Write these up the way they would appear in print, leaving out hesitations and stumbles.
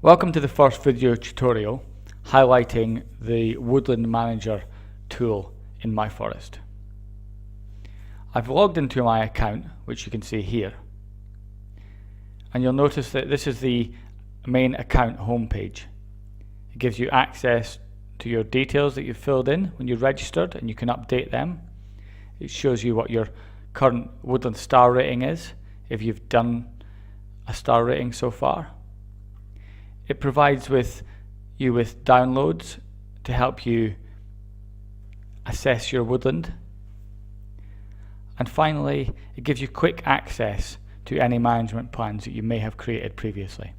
Welcome to the first video tutorial highlighting the Woodland Manager tool in my forest. I've logged into my account, which you can see here, and you'll notice that this is the main account homepage. It gives you access to your details that you've filled in when you registered, and you can update them. It shows you what your current Woodland star rating is, if you've done a star rating so far. It provides you with downloads to help you assess your woodland. And finally, it gives you quick access to any management plans that you may have created previously.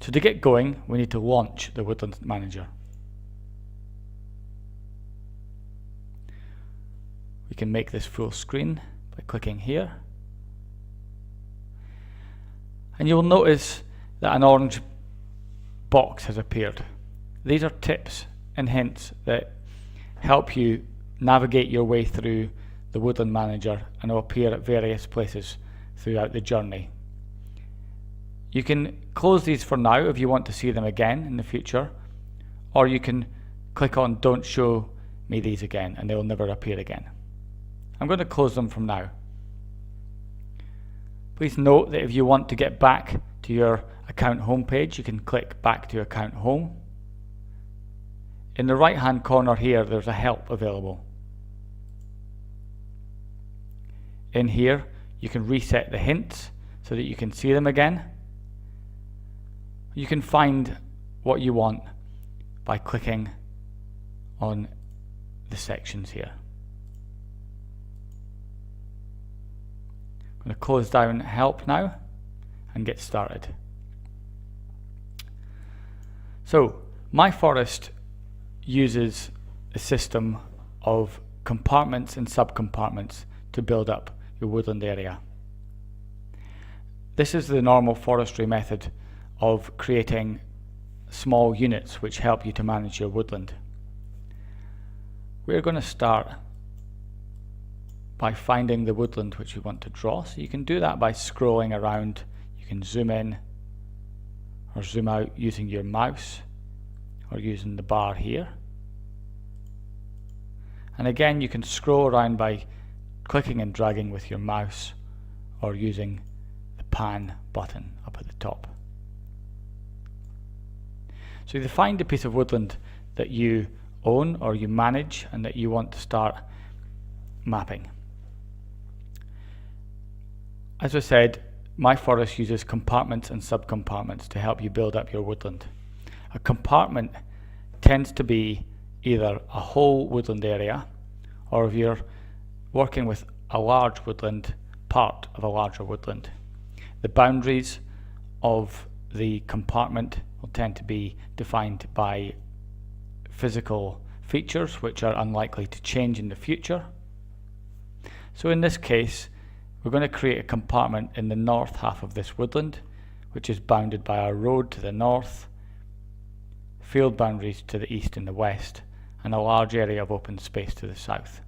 So to get going, we need to launch the Woodland Manager. We can make this full screen by clicking here. And you'll notice that an orange box has appeared. These are tips and hints that help you navigate your way through the Woodland Manager, and will appear at various places throughout the journey. You can close these for now if you want to see them again in the future, or you can click on Don't Show Me These Again and they will never appear again. I'm going to close them from now. Please note that if you want to get back to your account homepage, you can click Back to Account Home. In the right hand corner here, there's a help available. In here, you can reset the hints so that you can see them again. You can find what you want by clicking on the sections here. I'm going to close down Help now and get started. So, my forest uses a system of compartments and subcompartments to build up your woodland area. This is the normal forestry method of creating small units which help you to manage your woodland. We're going to start by finding the woodland which we want to draw. So you can do that by scrolling around. You can zoom in or zoom out using your mouse or using the bar here. And again, you can scroll around by clicking and dragging with your mouse or using the pan button up at the top. So you find a piece of woodland that you own or you manage and that you want to start mapping. As I said, my forest uses compartments and subcompartments to help you build up your woodland. A compartment tends to be either a whole woodland area, or if you're working with a large woodland, part of a larger woodland. The boundaries of the compartment will tend to be defined by physical features which are unlikely to change in the future. So in this case, we're going to create a compartment in the north half of this woodland, which is bounded by a road to the north, field boundaries to the east and the west, and a large area of open space to the south.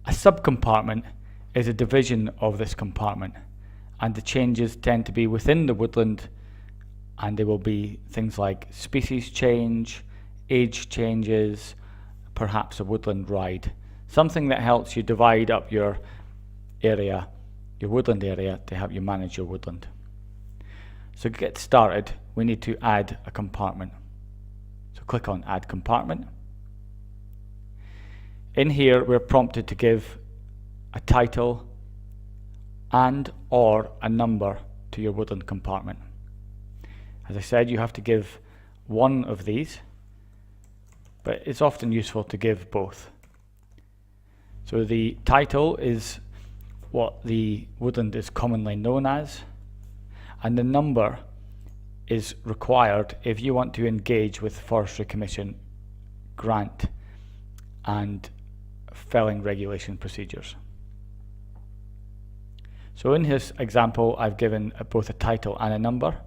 A subcompartment is a division of this compartment, and the changes tend to be within the woodland, and they will be things like species change, age changes, perhaps a woodland ride, something that helps you divide up your area, your woodland area, to help you manage your woodland. So to get started, we need to add a compartment. So click on Add Compartment. In here, we're prompted to give a title and or a number to your woodland compartment. As I said, you have to give one of these, but it's often useful to give both. So the title is what the woodland is commonly known as, and the number is required if you want to engage with Forestry Commission grant and felling regulation procedures. So in this example, I've given both a title and a number,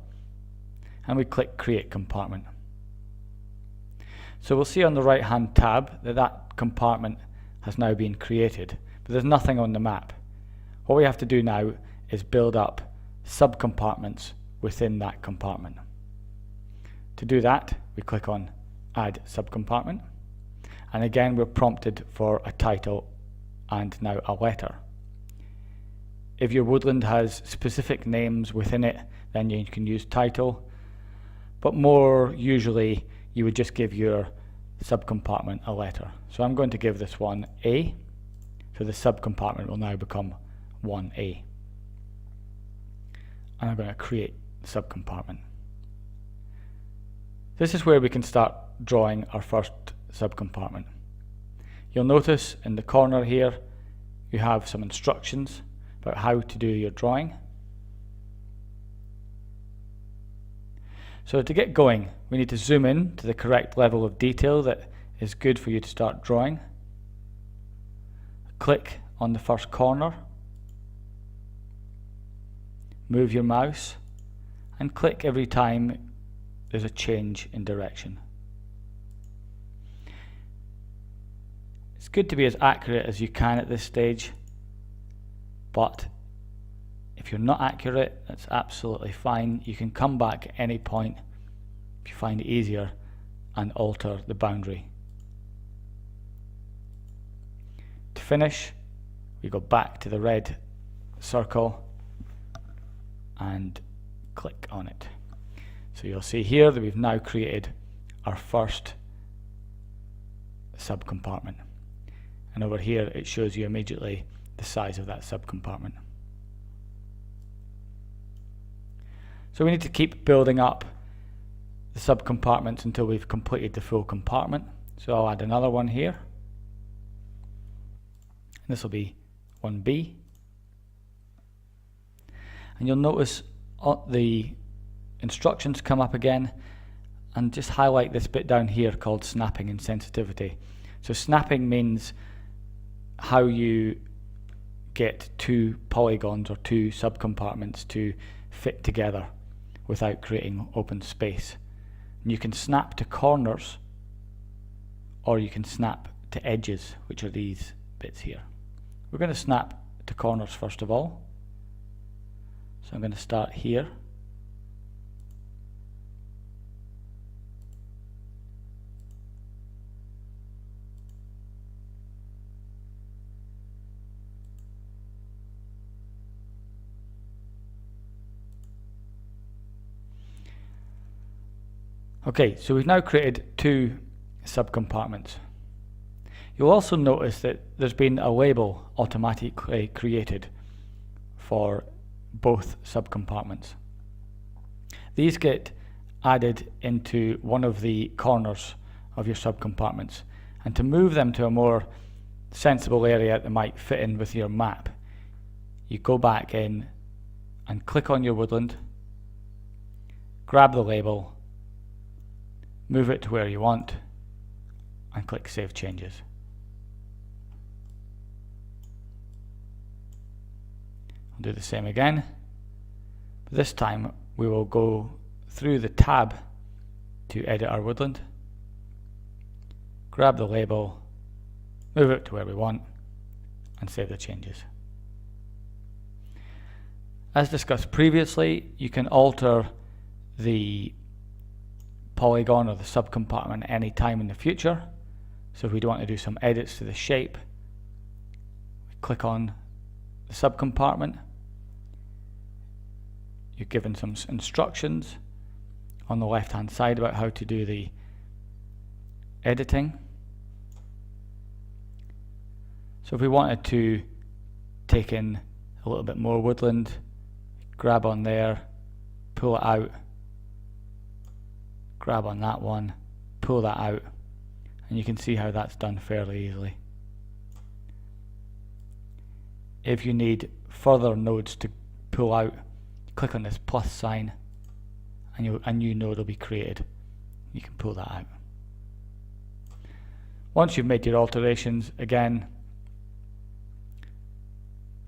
and we click Create Compartment. So we'll see on the right hand tab that compartment has now been created, but there's nothing on the map. What we have to do now is build up subcompartments within that compartment. To do that, we click on Add Subcompartment, and again we're prompted for a title and now a letter. If your woodland has specific names within it, then you can use title, but more usually you would just give your subcompartment a letter. So I'm going to give this one A, so the subcompartment will now become 1A. And I'm going to create the subcompartment. This is where we can start drawing our first subcompartment. You'll notice in the corner here you have some instructions about how to do your drawing. So to get going, we need to zoom in to the correct level of detail that is good for you to start drawing. Click on the first corner, move your mouse, and click every time there's a change in direction. It's good to be as accurate as you can at this stage, but if you're not accurate, that's absolutely fine. You can come back at any point if you find it easier and alter the boundary. To finish, we go back to the red circle and click on it. So you'll see here that we've now created our first subcompartment. And over here it shows you immediately the size of that subcompartment. So we need to keep building up the subcompartments until we've completed the full compartment. So I'll add another one here. This will be 1B. And you'll notice the instructions come up again, and just highlight this bit down here called snapping and sensitivity. So snapping means how you get two polygons or two subcompartments to fit together without creating open space. And you can snap to corners, or you can snap to edges, which are these bits here. We're going to snap to corners first of all. So I'm going to start here. Okay, so we've now created two subcompartments. You'll also notice that there's been a label automatically created for both subcompartments. These get added into one of the corners of your subcompartments, and to move them to a more sensible area that might fit in with your map, you go back in and click on your woodland, grab the label, move it to where you want, and click Save Changes. I'll do the same again, but this time we will go through the tab to edit our woodland, grab the label, move it to where we want, and save the changes. As discussed previously, you can alter the polygon or the subcompartment any time in the future. So if we want to do some edits to the shape, we click on the subcompartment. You're given some instructions on the left hand side about how to do the editing. So if we wanted to take in a little bit more woodland, grab on there, pull it out, grab on that one, pull that out, and you can see how that's done fairly easily. If you need further nodes to pull out, click on this plus sign and a new node will be created. You can pull that out. Once you've made your alterations, again,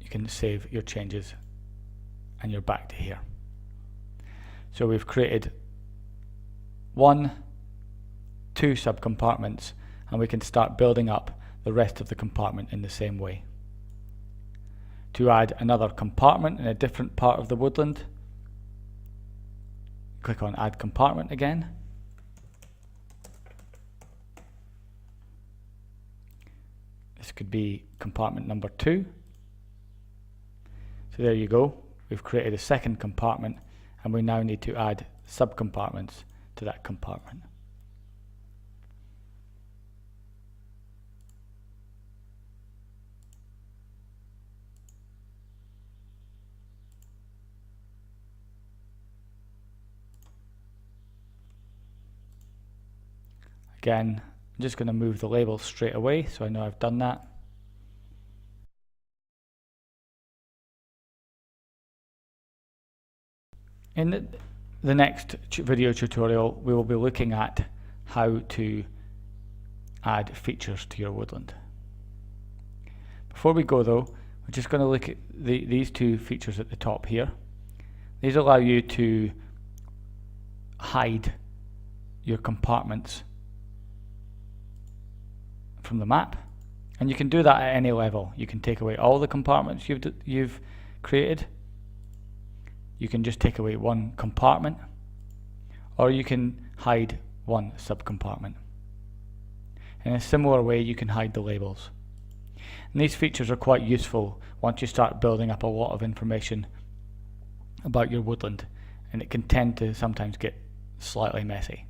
you can save your changes and you're back to here. So we've created two subcompartments, and we can start building up the rest of the compartment in the same way. To add another compartment in a different part of the woodland, click on Add Compartment again. This could be compartment number 2. So there you go. We've created a second compartment, and we now need to add subcompartments to that compartment. Again, I'm just going to move the label straight away so I know I've done that. In the next video tutorial, we will be looking at how to add features to your woodland. Before we go though, we're just going to look at these two features at the top here. These allow you to hide your compartments from the map, and you can do that at any level. You can take away all the compartments you've created. You can just take away one compartment, or you can hide one subcompartment. In a similar way, you can hide the labels. And these features are quite useful once you start building up a lot of information about your woodland, and it can tend to sometimes get slightly messy.